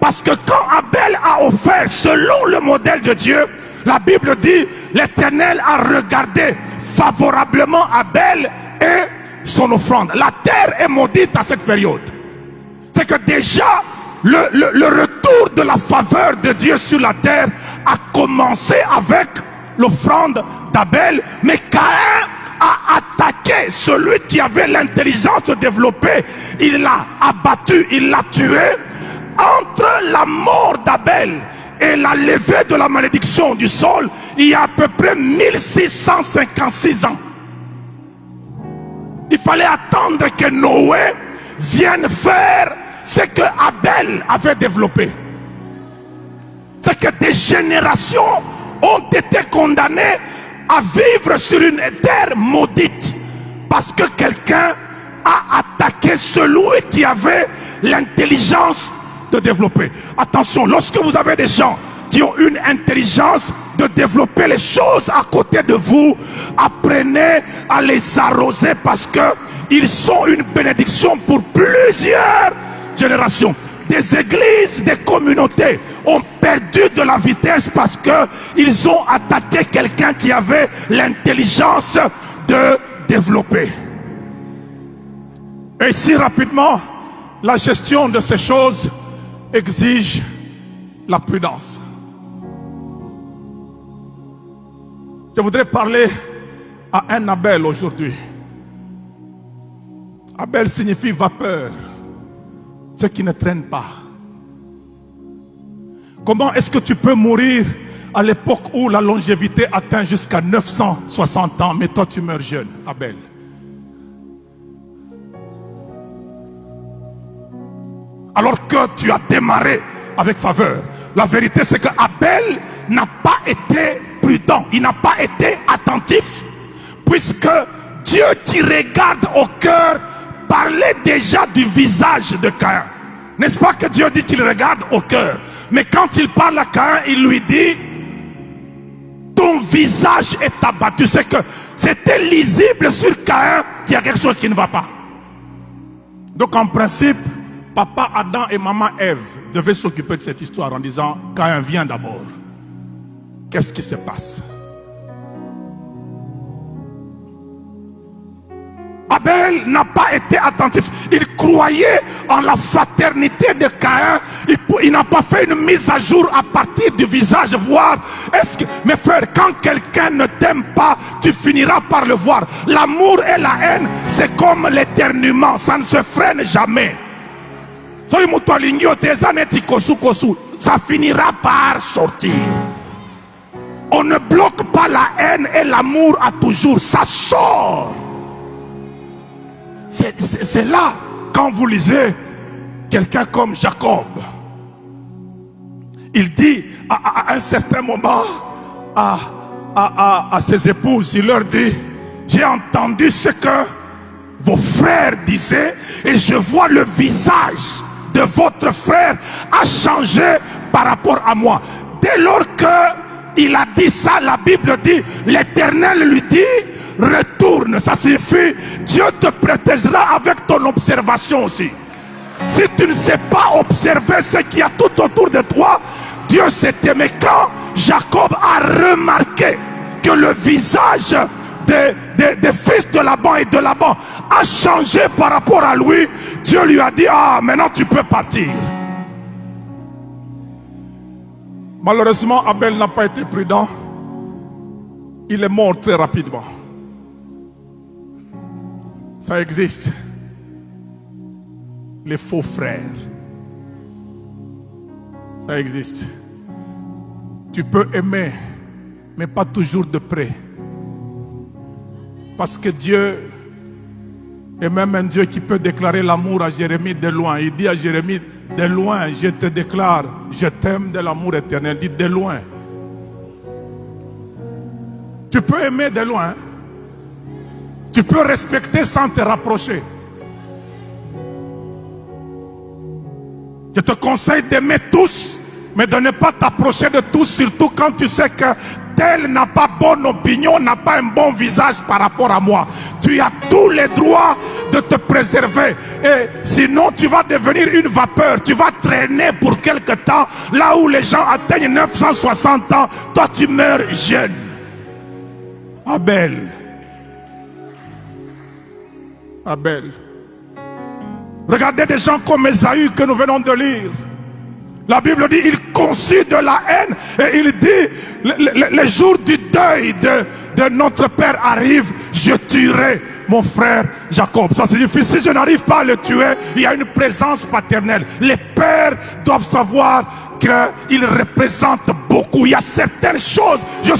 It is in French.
Parce que quand Abel a offert selon le modèle de Dieu, la Bible dit, l'Éternel a regardé favorablement Abel et son offrande. La terre est maudite à cette période. C'est que déjà, le retour de la faveur de Dieu sur la terre a commencé avec l'offrande d'Abel. Mais Caïn a attaqué celui qui avait l'intelligence développée. Il l'a abattu, il l'a tué. Entre la mort d'Abel et la levée de la malédiction du sol, il y a à peu près 1656 ans. Il fallait attendre que Noé vienne faire ce que Abel avait développé. C'est que des générations ont été condamnées à vivre sur une terre maudite parce que quelqu'un a attaqué celui qui avait l'intelligence de développer. Attention, lorsque vous avez des gens qui ont une intelligence de développer les choses à côté de vous, apprenez à les arroser parce que ils sont une bénédiction pour plusieurs générations. Des églises, des communautés ont perdu de la vitesse parce que ils ont attaqué quelqu'un qui avait l'intelligence de développer. Et si rapidement, la gestion de ces choses exige la prudence. Je voudrais parler à un Abel aujourd'hui. Abel signifie vapeur, ce qui ne traîne pas. Comment est-ce que tu peux mourir à l'époque où la longévité atteint jusqu'à 960 ans, mais toi tu meurs jeune, Abel? Alors que tu as démarré avec faveur. La vérité c'est que Abel n'a pas été prudent, il n'a pas été attentif, puisque Dieu qui regarde au cœur parlait déjà du visage de Caïn. N'est-ce pas que Dieu dit qu'il regarde au cœur? Mais quand il parle à Caïn, il lui dit, ton visage est abattu. C'est que c'était lisible sur Caïn qu'il y a quelque chose qui ne va pas. Donc en principe, papa Adam et maman Ève devaient s'occuper de cette histoire en disant, Caïn vient d'abord. Qu'est-ce qui se passe? Abel n'a pas été attentif. Il croyait en la fraternité de Caïn. Il n'a pas fait une mise à jour à partir du visage, voir. Est-ce que, mes frères, quand quelqu'un ne t'aime pas, tu finiras par le voir. L'amour et la haine, c'est comme l'éternuement, ça ne se freine jamais. Ça finira par sortir. On ne bloque pas la haine et l'amour à toujours, ça sort. C'est là, quand vous lisez quelqu'un comme Jacob, il dit à un certain moment à ses épouses, il leur dit, j'ai entendu ce que vos frères disaient et je vois le visage de votre frère a changé par rapport à moi. Dès lors qu'il a dit ça, la Bible dit, l'Éternel lui dit, retourne. Ça signifie, Dieu te protégera avec ton observation aussi. Si tu ne sais pas observer ce qu'il y a tout autour de toi, Dieu sait t'aimer. Quand Jacob a remarqué que le visage des fils de Laban et de Laban a changé par rapport à lui, Dieu lui a dit, ah, maintenant tu peux partir. Malheureusement, Abel n'a pas été prudent. Il est mort très rapidement. Ça existe. Les faux frères. Ça existe. Tu peux aimer, mais pas toujours de près. Parce que Dieu est même un Dieu qui peut déclarer l'amour à Jérémie de loin. Il dit à Jérémie, de loin, je te déclare, je t'aime de l'amour éternel. Il dit de loin. Tu peux aimer de loin. Tu peux respecter sans te rapprocher. Je te conseille d'aimer tous, mais de ne pas t'approcher de tous, surtout quand tu sais que tel n'a pas bonne opinion, n'a pas un bon visage par rapport à moi. Tu as tous les droits de te préserver. Et sinon, tu vas devenir une vapeur. Tu vas traîner pour quelque temps. Là où les gens atteignent 960 ans, toi tu meurs jeune. Abel. Abel. Regardez des gens comme Ésaü que nous venons de lire. La Bible dit, il conçut de la haine et il dit, les jours du deuil de notre père arrivent, je tuerai mon frère Jacob. Ça signifie, si je n'arrive pas à le tuer, il y a une présence paternelle. Les pères doivent savoir qu'ils représentent beaucoup. Il y a certaines choses, je suis